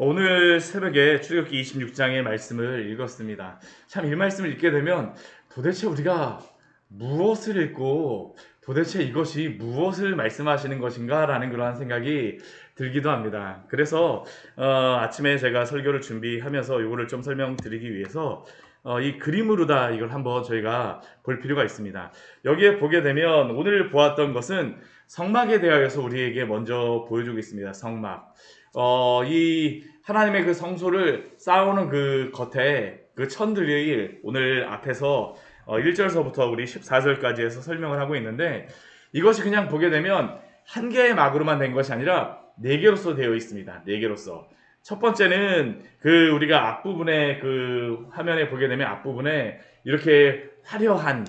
오늘 새벽에 출애굽기 26장의 말씀을 읽었습니다. 참 이 말씀을 읽게 되면 도대체 우리가 무엇을 읽고 도대체 이것이 무엇을 말씀하시는 것인가 라는 그러한 생각이 들기도 합니다. 그래서 아침에 제가 설교를 준비하면서 이거를 좀 설명드리기 위해서 이 그림으로다 이걸 한번 저희가 볼 필요가 있습니다. 여기에 보게 되면 오늘 보았던 것은 성막에 대하여서 우리에게 먼저 보여주고 있습니다. 성막. 이 하나님의 그 성소를 쌓아오는 그 겉에 그 천들이 오늘 앞에서 1절서부터 우리 14절까지 해서 설명을 하고 있는데, 이것이 그냥 보게 되면 한 개의 막으로만 된 것이 아니라 네 개로서 되어 있습니다. 네 개로서. 첫 번째는 그 우리가 앞부분에 그 화면에 보게 되면 앞부분에 이렇게 화려한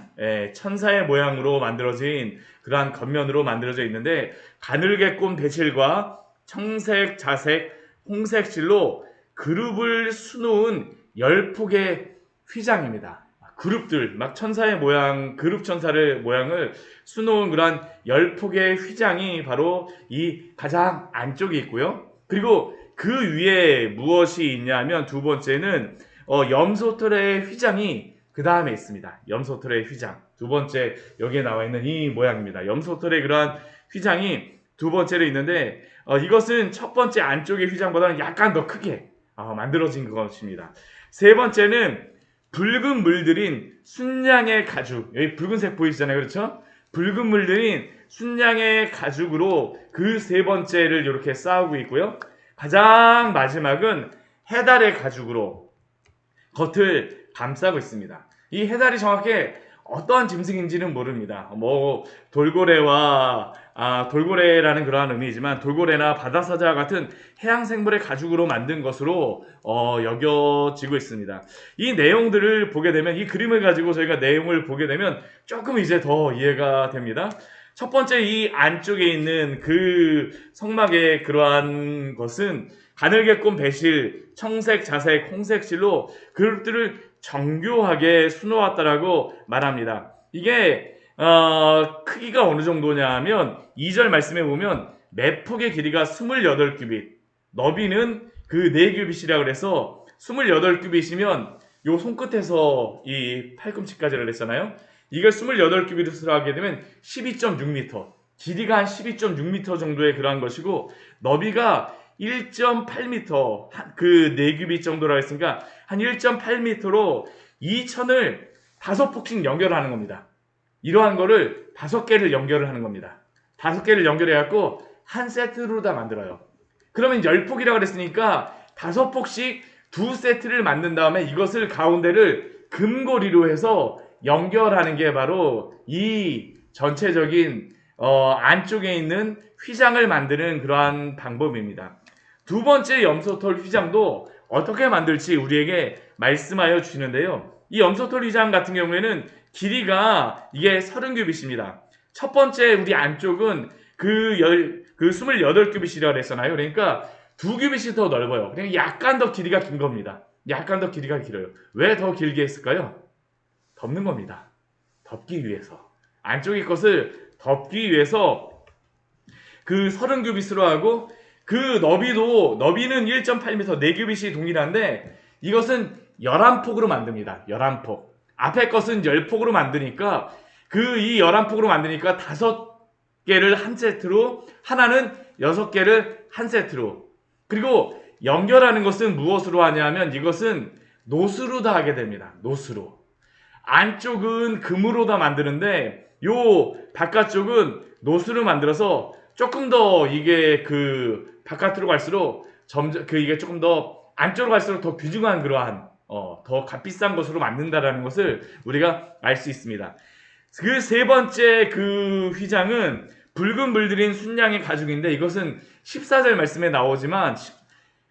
천사의 모양으로 만들어진 그러한 겉면으로 만들어져 있는데, 가늘게 꼰 배실과 청색, 자색, 홍색 실로 그룹을 수놓은 10폭의 휘장입니다. 그룹들, 막 천사의 모양, 그룹 천사의 모양을 수놓은 그런 10폭의 휘장이 바로 이 가장 안쪽에 있고요. 그리고 그 위에 무엇이 있냐면 두 번째는 염소털의 휘장이 그 다음에 있습니다. 염소털의 휘장. 두 번째 여기에 나와 있는 이 모양입니다. 염소털의 그러한 휘장이 두 번째로 있는데 이것은 첫 번째 안쪽의 휘장보다는 약간 더 크게 만들어진 것입니다. 세 번째는 붉은 물들인 순양의 가죽. 여기 붉은색 보이시잖아요. 그렇죠? 붉은 물들인 순양의 가죽으로 그 세 번째를 이렇게 쌓고 있고요. 가장 마지막은 해달의 가죽으로 겉을 감싸고 있습니다. 이 해달이 정확히 어떠한 짐승인지는 모릅니다. 돌고래라는 그러한 의미이지만 돌고래나 바다사자 같은 해양생물의 가죽으로 만든 것으로 여겨지고 있습니다. 이 내용들을 보게 되면, 이 그림을 가지고 저희가 내용을 보게 되면 조금 이제 더 이해가 됩니다. 첫 번째 이 안쪽에 있는 그 성막의 그러한 것은 가늘게 꼰 배실, 청색, 자색, 홍색 실로 그룹들을 정교하게 수놓았다라고 말합니다. 이게 크기가 어느 정도냐 하면 2절 말씀에 보면 매폭의 길이가 28규빗, 너비는 그 4규빗이라 그래서 28규빗이면 요 손끝에서 이 팔꿈치까지를 했잖아요. 이걸 28규빗으로 하게 되면 12.6m, 길이가 한 12.6m 정도의 그러한 것이고, 너비가 1.8m, 그 4규빗 정도라 했으니까 한 1.8m로 이 천을 5폭씩 연결하는 겁니다. 이러한 거를 5개를 연결을 하는 겁니다. 5개를 연결해갖고 한 세트로 다 만들어요. 그러면 10폭이라고 그랬으니까 5폭씩 2세트를 만든 다음에 이것을 가운데를 금고리로 해서 연결하는 게 바로 이 전체적인 안쪽에 있는 휘장을 만드는 그러한 방법입니다. 두 번째 염소털 휘장도 어떻게 만들지 우리에게 말씀하여 주시는데요. 이 염소털 휘장 같은 경우에는 길이가 이게 30규빗입니다. 첫 번째 우리 안쪽은 그 28규빗이라고 했잖아요. 그러니까 2규빗이 더 넓어요. 그냥 약간 더 길이가 긴 겁니다. 약간 더 길이가 길어요. 왜 더 길게 했을까요? 덮는 겁니다. 덮기 위해서. 안쪽의 것을 덮기 위해서 그 30규빗으로 하고, 그 너비는 1.8m, 4규빗이 동일한데 이것은 11폭으로 만듭니다. 11폭. 앞에 것은 10폭으로 만드니까 이 11폭으로 만드니까 5개를 한 세트로, 하나는 6개를 한 세트로. 그리고 연결하는 것은 무엇으로 하냐면 이것은 노스로 다 하게 됩니다. 노스로. 안쪽은 금으로 다 만드는데 요 바깥쪽은 노스로 만들어서 조금 더 이게 그 바깥으로 갈수록 점점 이게 조금 더 안쪽으로 갈수록 더 귀중한 그러한 더 값비싼 것으로 만든다라는 것을 우리가 알 수 있습니다. 그 세 번째 그 휘장은 붉은 물들인 순양의 가죽인데, 이것은 14절 말씀에 나오지만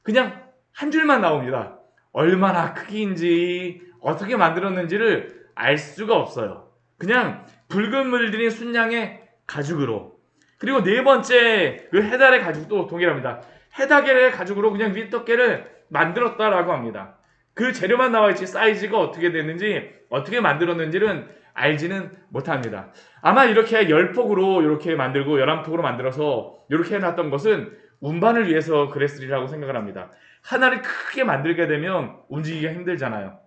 그냥 한 줄만 나옵니다. 얼마나 크기인지 어떻게 만들었는지를 알 수가 없어요. 그냥 붉은 물들인 순양의 가죽으로. 그리고 네 번째 그 해달의 가죽도 동일합니다. 해달의 가죽으로 그냥 윗덮개를 만들었다라고 합니다. 그 재료만 나와있지 사이즈가 어떻게 됐는지, 어떻게 만들었는지는 알지는 못합니다. 아마 이렇게 10폭으로 이렇게 만들고 11폭으로 만들어서 이렇게 해놨던 것은 운반을 위해서 그랬으리라고 생각을 합니다. 하나를 크게 만들게 되면 움직이기가 힘들잖아요.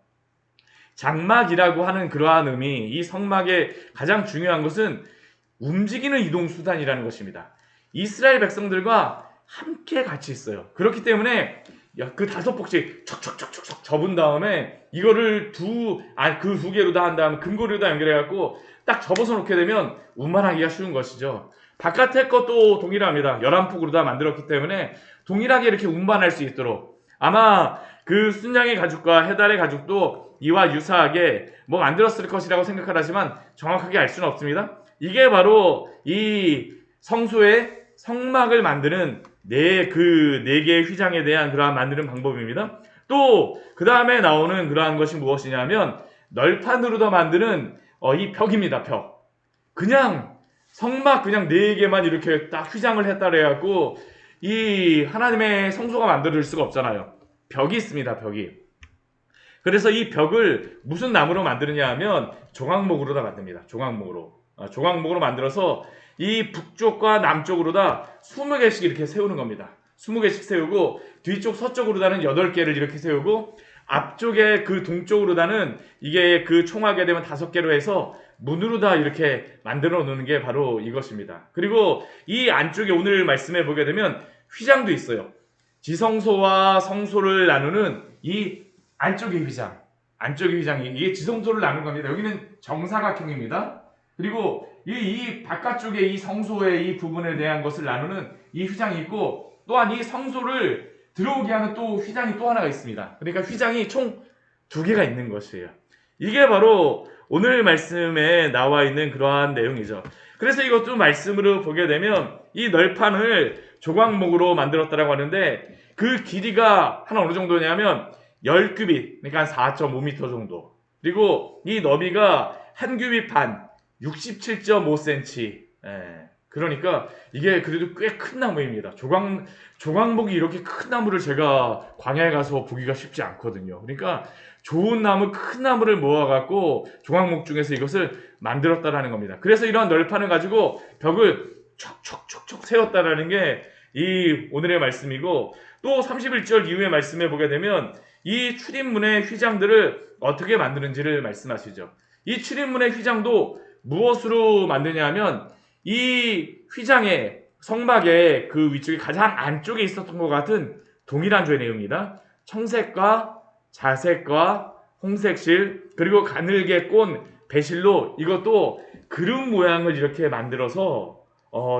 장막이라고 하는 그러한 의미, 이 성막의 가장 중요한 것은 움직이는 이동 수단이라는 것입니다. 이스라엘 백성들과 함께 같이 있어요. 그렇기 때문에 그 5폭씩 척척척척 접은 다음에 이거를 그 두 개로 다 한 다음에 금고리로 다 연결해갖고 딱 접어서 놓게 되면 운반하기가 쉬운 것이죠. 바깥의 것도 동일합니다. 11폭으로 다 만들었기 때문에 동일하게 이렇게 운반할 수 있도록 아마 그 순양의 가죽과 해달의 가죽도 이와 유사하게 뭐 만들었을 것이라고 생각을 하지만 정확하게 알 수는 없습니다. 이게 바로 이 성소의 성막을 만드는 네 개의 휘장에 대한 그러한 만드는 방법입니다. 또 그 다음에 나오는 그러한 것이 무엇이냐면 널판으로 더 만드는 이 벽입니다. 벽. 그냥 성막 그냥 4개만 이렇게 딱 휘장을 했다 그래갖고 이 하나님의 성소가 만들어질 수가 없잖아요. 벽이 있습니다. 벽이. 그래서 이 벽을 무슨 나무로 만드느냐 하면 조각목으로 다 만듭니다. 조각목으로 만들어서 이 북쪽과 남쪽으로 다 20개씩 이렇게 세우는 겁니다. 20개씩 세우고 뒤쪽 서쪽으로 다는 8개를 이렇게 세우고 앞쪽에 그 동쪽으로 다는 이게 그 총하게 되면 5개로 해서 문으로 다 이렇게 만들어 놓는 게 바로 이것입니다. 그리고 이 안쪽에 오늘 말씀해 보게 되면 휘장도 있어요. 지성소와 성소를 나누는 이 안쪽의 휘장이 이게 지성소를 나누는 겁니다. 여기는 정사각형입니다. 그리고 이 바깥쪽에 이 성소의 이 부분에 대한 것을 나누는 이 휘장이 있고 또한 이 성소를 들어오게 하는 또 휘장이 또 하나가 있습니다. 그러니까 휘장이 총 2개가 있는 것이에요. 이게 바로 오늘 말씀에 나와 있는 그러한 내용이죠. 그래서 이것도 말씀으로 보게 되면 이 널판을 조각목으로 만들었다라고 하는데 그 길이가 한 어느 정도냐면 10규빗, 그러니까 4.5m 정도. 그리고 이 너비가 1규빗 반, 67.5cm. 그러니까 이게 그래도 꽤 큰 나무입니다. 조각목이 이렇게 큰 나무를 제가 광야에 가서 보기가 쉽지 않거든요. 그러니까 좋은 나무, 큰 나무를 모아갖고 조각목 중에서 이것을 만들었다라는 겁니다. 그래서 이러한 널판을 가지고 벽을 촉촉촉촉 세웠다라는 게 이 오늘의 말씀이고 또 31절 이후의 말씀에 보게 되면 이 출입문의 휘장들을 어떻게 만드는지를 말씀하시죠. 이 출입문의 휘장도 무엇으로 만드냐 하면 이 휘장의 성막의 그 위쪽에 가장 안쪽에 있었던 것 같은 동일한 조의 내용입니다. 청색과 자색과 홍색실 그리고 가늘게 꼰 배실로 이것도 그릇 모양을 이렇게 만들어서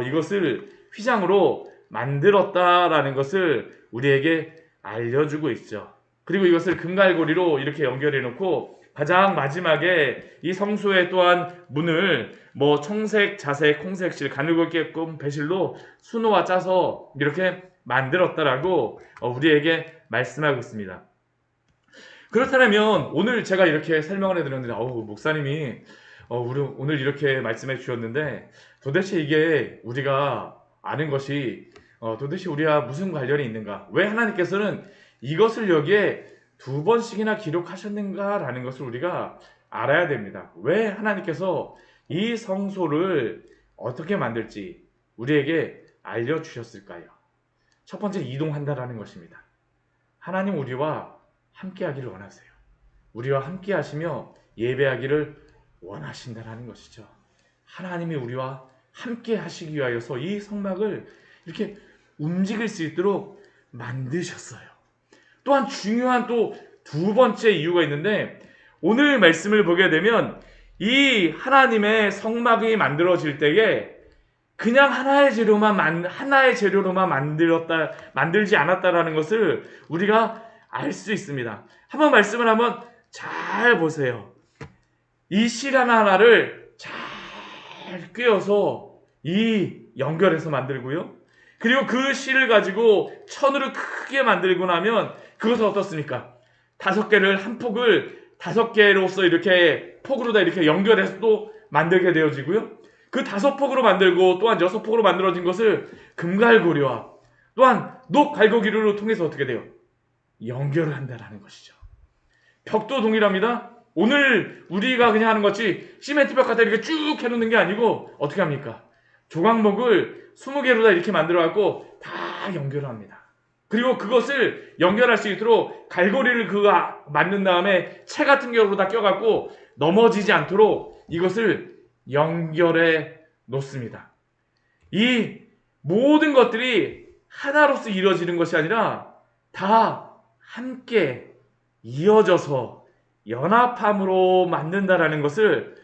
이것을 휘장으로 만들었다라는 것을 우리에게 알려주고 있죠. 그리고 이것을 금갈고리로 이렇게 연결해 놓고 가장 마지막에 이 성소에 또한 문을 뭐 청색, 자색, 홍색실, 가늘게 꼰 배실로 수놓아 짜서 이렇게 만들었다라고 우리에게 말씀하고 있습니다. 그렇다면 오늘 제가 이렇게 설명을 해드렸는데 목사님이 우리 오늘 이렇게 말씀해 주셨는데 도대체 이게 우리가 아는 것이 도대체 우리와 무슨 관련이 있는가? 왜 하나님께서는 이것을 여기에 2번씩이나 기록하셨는가라는 것을 우리가 알아야 됩니다. 왜 하나님께서 이 성소를 어떻게 만들지 우리에게 알려주셨을까요? 첫 번째, 이동한다라는 것입니다. 하나님 우리와 함께 하기를 원하세요. 우리와 함께 하시며 예배하기를 원하신다라는 것이죠. 하나님이 우리와 함께 하시기 위하여서 이 성막을 이렇게 움직일 수 있도록 만드셨어요. 또한 중요한 또 2번째 이유가 있는데 오늘 말씀을 보게 되면 이 하나님의 성막이 만들어질 때에 그냥 하나의 재료로만 만들지 않았다라는 것을 우리가 알 수 있습니다. 한번 말씀을 한번 잘 보세요. 이 실 하나하나를 잘 꿰어서 연결해서 만들고요. 그리고 그 실을 가지고 천으로 크게 만들고 나면 그것은 어떻습니까? 5개를 한 폭을 5개로서 이렇게 폭으로 다 이렇게 연결해서 또 만들게 되어지고요. 그 5폭으로 만들고 또한 6폭으로 만들어진 것을 금갈고리와 또한 녹갈고기를 통해서 어떻게 돼요? 연결을 한다라는 것이죠. 벽도 동일합니다. 오늘 우리가 그냥 하는 것이 시멘트 벽 갖다 이렇게 쭉 해놓는 게 아니고 어떻게 합니까? 조각목을 20개로 다 이렇게 만들어갖고 다 다 연결합니다. 그리고 그것을 연결할 수 있도록 갈고리를 맞는 다음에 채 같은 경우로 다 껴갖고 넘어지지 않도록 이것을 연결해 놓습니다. 이 모든 것들이 하나로서 이루어지는 것이 아니라 다 함께 이어져서 연합함으로 만든다라는 것을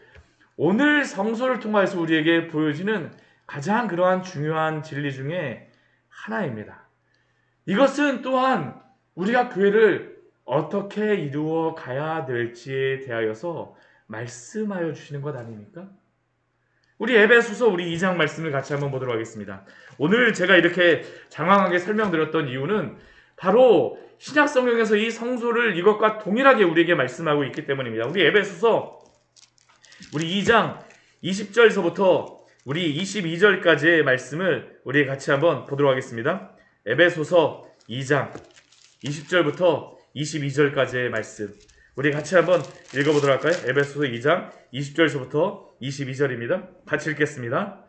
오늘 성소를 통해서 우리에게 보여지는 가장 그러한 중요한 진리 중에 하나입니다. 이것은 또한 우리가 교회를 어떻게 이루어 가야 될지에 대하여서 말씀하여 주시는 것 아닙니까? 우리 에베소서 우리 2장 말씀을 같이 한번 보도록 하겠습니다. 오늘 제가 이렇게 장황하게 설명드렸던 이유는 바로 신약 성경에서 이 성소를 이것과 동일하게 우리에게 말씀하고 있기 때문입니다. 우리 에베소서 우리 2장 20절에서부터 우리 22절까지의 말씀을 우리 같이 한번 보도록 하겠습니다. 에베소서 2장 20절부터 22절까지의 말씀 우리 같이 한번 읽어보도록 할까요? 에베소서 2장 20절에서부터 22절입니다. 같이 읽겠습니다.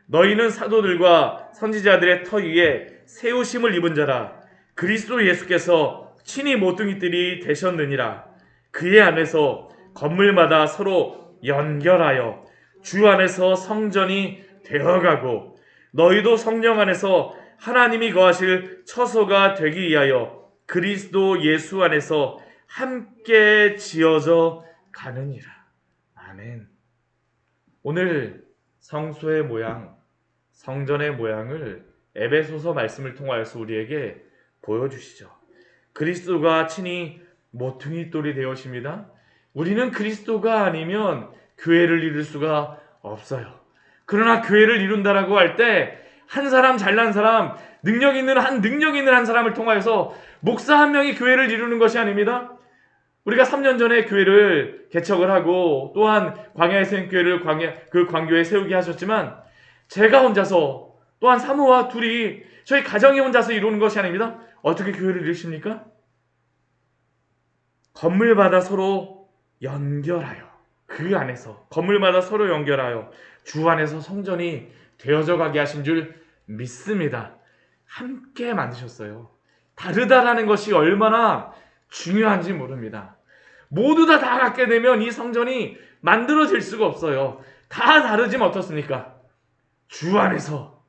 너희는 사도들과 선지자들의 터 위에 세우심을 입은 자라. 그리스도 예수께서 친히 모퉁이들이 되셨느니라. 그의 안에서 건물마다 서로 연결하여 주 안에서 성전이 되어가고 너희도 성령 안에서 하나님이 거하실 처소가 되기 위하여 그리스도 예수 안에서 함께 지어져 가느니라. 아멘. 오늘 성소의 모양, 성전의 모양을 에베소서 말씀을 통하여서 우리에게 보여주시죠. 그리스도가 친히 모퉁이 돌이 되어십니다. 우리는 그리스도가 아니면 교회를 이룰 수가 없어요. 그러나 교회를 이룬다라고 할 때 한 사람, 잘난 사람, 능력 있는 한 사람을 통하여서 목사 한 명이 교회를 이루는 것이 아닙니다. 우리가 3년 전에 교회를 개척을 하고 또한 광야의 생교회를 그 광교에 세우게 하셨지만 제가 혼자서 또한 사모와 둘이 저희 가정이 혼자서 이루는 것이 아닙니다. 어떻게 교회를 이루십니까? 건물마다 서로 연결하여 그 안에서 건물마다 서로 연결하여 주 안에서 성전이 되어져 가게 하신 줄 믿습니다. 함께 만드셨어요. 다르다라는 것이 얼마나 중요한지 모릅니다. 모두 다 갖게 되면 이 성전이 만들어질 수가 없어요. 다 다르지만 어떻습니까? 주 안에서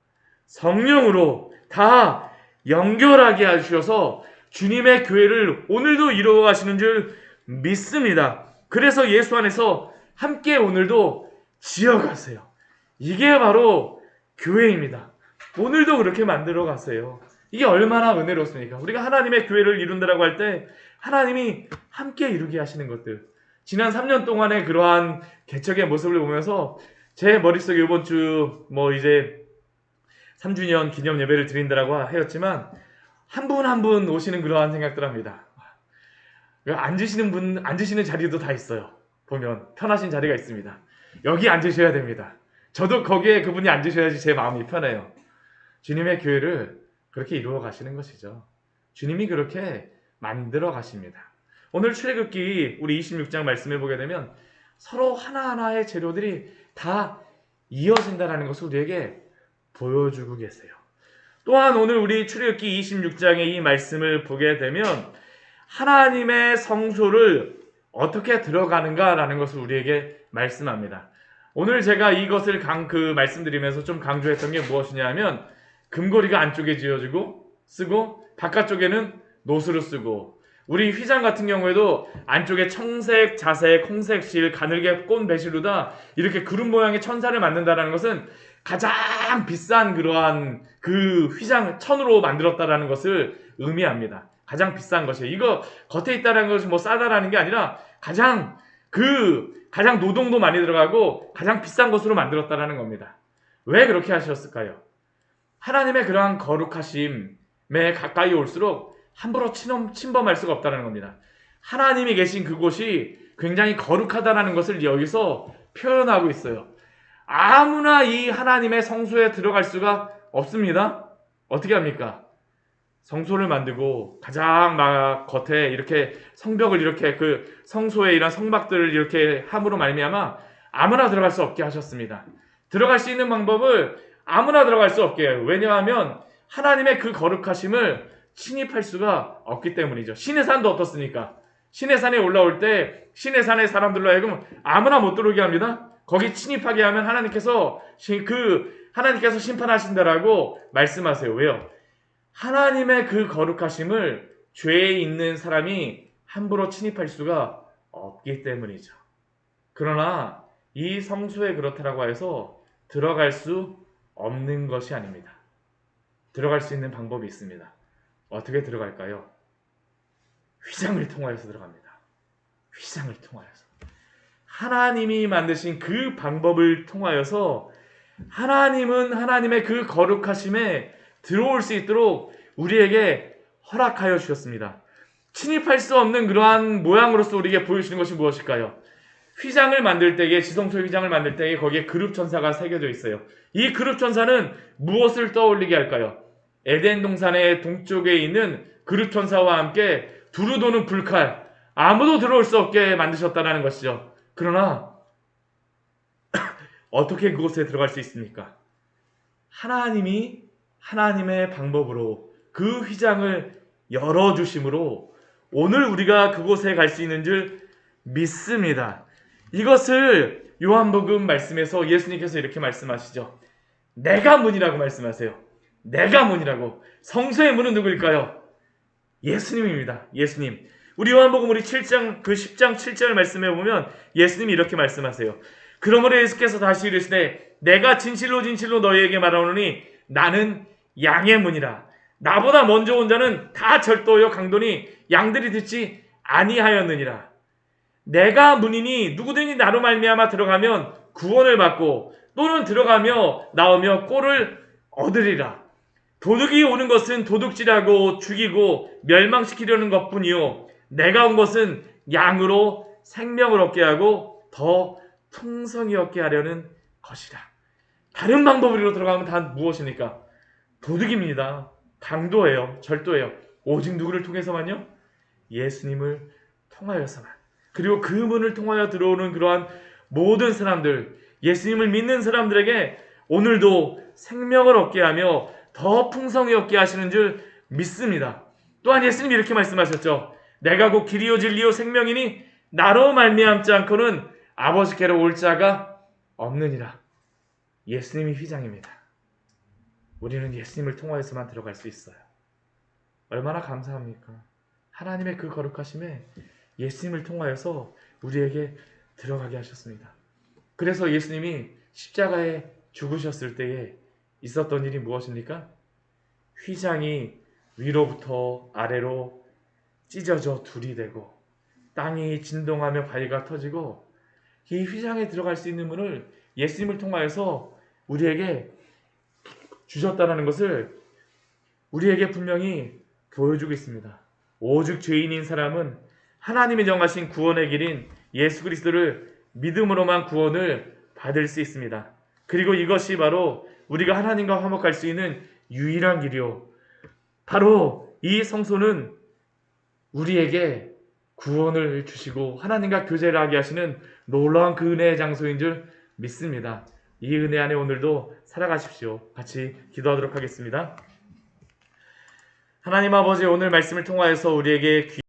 성령으로 다 연결하게 하셔서 주님의 교회를 오늘도 이루어 가시는 줄 믿습니다. 그래서 예수 안에서 함께 오늘도 지어가세요. 이게 바로 교회입니다. 오늘도 그렇게 만들어 가세요. 이게 얼마나 은혜롭습니까? 우리가 하나님의 교회를 이룬다라고 할 때 하나님이 함께 이루게 하시는 것들. 지난 3년 동안의 그러한 개척의 모습을 보면서 제 머릿속에 이번 주 이제 3주년 기념 예배를 드린다라고 하였지만 한 분 한 분 오시는 그러한 생각들 합니다. 앉으시는 자리도 다 있어요. 보면 편하신 자리가 있습니다. 여기 앉으셔야 됩니다. 저도 거기에 그분이 앉으셔야지 제 마음이 편해요. 주님의 교회를 그렇게 이루어 가시는 것이죠. 주님이 그렇게 만들어 가십니다. 오늘 출애굽기 우리 26장 말씀해 보게 되면 서로 하나하나의 재료들이 다 이어진다는 것을 우리에게 보여주고 계세요. 또한 오늘 우리 출애굽기 26장의 이 말씀을 보게 되면 하나님의 성소를 어떻게 들어가는가라는 것을 우리에게 말씀합니다. 오늘 제가 이것을 말씀드리면서 좀 강조했던 게 무엇이냐 하면 금고리가 안쪽에 지어지고 쓰고 바깥쪽에는 노수로 쓰고 우리 휘장 같은 경우에도 안쪽에 청색, 자색, 홍색 실, 가늘게 꼰 배실로다 이렇게 그룹 모양의 천사를 만든다는 것은 가장 비싼 그러한 그 휘장 천으로 만들었다라는 것을 의미합니다. 가장 비싼 것이에요. 이거 겉에 있다라는 것이 싸다라는 게 아니라 가장 노동도 많이 들어가고 가장 비싼 것으로 만들었다라는 겁니다. 왜 그렇게 하셨을까요? 하나님의 그러한 거룩하심에 가까이 올수록 함부로 침범할 수가 없다는 겁니다. 하나님이 계신 그곳이 굉장히 거룩하다는 것을 여기서 표현하고 있어요. 아무나 이 하나님의 성소에 들어갈 수가 없습니다. 어떻게 합니까? 성소를 만들고 가장 겉에 이렇게 성벽을 이렇게 그 성소에 이런 성막들을 이렇게 함으로 말미암아 아무나 들어갈 수 없게 하셨습니다. 들어갈 수 있는 방법을 아무나 들어갈 수 없게 해요. 왜냐하면 하나님의 그 거룩하심을 침입할 수가 없기 때문이죠. 신의 산도 어떻습니까? 신의 산에 올라올 때 신의 산의 사람들로 하여금 아무나 못 들어오게 합니다. 거기 침입하게 하면 하나님께서 심판하신다라고 말씀하세요. 왜요? 하나님의 그 거룩하심을 죄에 있는 사람이 함부로 침입할 수가 없기 때문이죠. 그러나 이 성소에 그렇다라고 해서 들어갈 수 없는 것이 아닙니다. 들어갈 수 있는 방법이 있습니다. 어떻게 들어갈까요? 휘장을 통하여서 들어갑니다. 휘장을 통하여서. 하나님이 만드신 그 방법을 통하여서 하나님은 하나님의 그 거룩하심에 들어올 수 있도록 우리에게 허락하여 주셨습니다. 침입할 수 없는 그러한 모양으로서 우리에게 보여주는 것이 무엇일까요? 휘장을 만들 때에, 지성소 휘장을 만들 때에 거기에 그룹 천사가 새겨져 있어요. 이 그룹 천사는 무엇을 떠올리게 할까요? 에덴 동산의 동쪽에 있는 그룹 천사와 함께 두루 도는 불칼, 아무도 들어올 수 없게 만드셨다는 것이죠. 그러나 어떻게 그곳에 들어갈 수 있습니까? 하나님이 하나님의 방법으로 그 휘장을 열어주심으로 오늘 우리가 그곳에 갈 수 있는 줄 믿습니다. 이것을 요한복음 말씀에서 예수님께서 이렇게 말씀하시죠. 내가 문이라고 말씀하세요. 내가 문이라고. 성소의 문은 누구일까요? 예수님입니다. 예수님. 우리 요한복음 우리 7장 그 10장 7절 말씀에 보면 예수님이 이렇게 말씀하세요. 그러므로 예수께서 다시 이르시되 내가 진실로 진실로 너희에게 말하노니 나는 양의 문이라. 나보다 먼저 온 자는 다 절도하여 강도니 양들이 듣지 아니하였느니라. 내가 문이니 누구든지 나로 말미암아 들어가면 구원을 받고 또는 들어가며 나오며 꼴을 얻으리라. 도둑이 오는 것은 도둑질하고 죽이고 멸망시키려는 것뿐이요 내가 온 것은 양으로 생명을 얻게 하고 더 풍성히 얻게 하려는 것이라. 다른 방법으로 들어가면 다 무엇입니까? 도둑입니다. 강도예요. 절도예요. 오직 누구를 통해서만요? 예수님을 통하여서만. 그리고 그 문을 통하여 들어오는 그러한 모든 사람들, 예수님을 믿는 사람들에게 오늘도 생명을 얻게 하며 더 풍성히 얻게 하시는 줄 믿습니다. 또한 예수님이 이렇게 말씀하셨죠. 내가 곧 길이요 진리요 생명이니 나로 말미암지 않고는 아버지께로 올 자가 없느니라. 예수님이 휘장입니다. 우리는 예수님을 통하여서만 들어갈 수 있어요. 얼마나 감사합니까? 하나님의 그 거룩하심에 예수님을 통하여서 우리에게 들어가게 하셨습니다. 그래서 예수님이 십자가에 죽으셨을 때에 있었던 일이 무엇입니까? 휘장이 위로부터 아래로 찢어져 둘이 되고 땅이 진동하며 바위가 터지고 이 휘장에 들어갈 수 있는 문을 예수님을 통하여서 우리에게 주셨다는 것을 우리에게 분명히 보여주고 있습니다. 오직 죄인인 사람은 하나님이 정하신 구원의 길인 예수 그리스도를 믿음으로만 구원을 받을 수 있습니다. 그리고 이것이 바로 우리가 하나님과 화목할 수 있는 유일한 길이요. 바로 이 성소는 우리에게 구원을 주시고 하나님과 교제를 하게 하시는 놀라운 그 은혜의 장소인 줄 믿습니다. 이 은혜 안에 오늘도 살아가십시오. 같이 기도하도록 하겠습니다. 하나님 아버지, 오늘 말씀을 통하여서 우리에게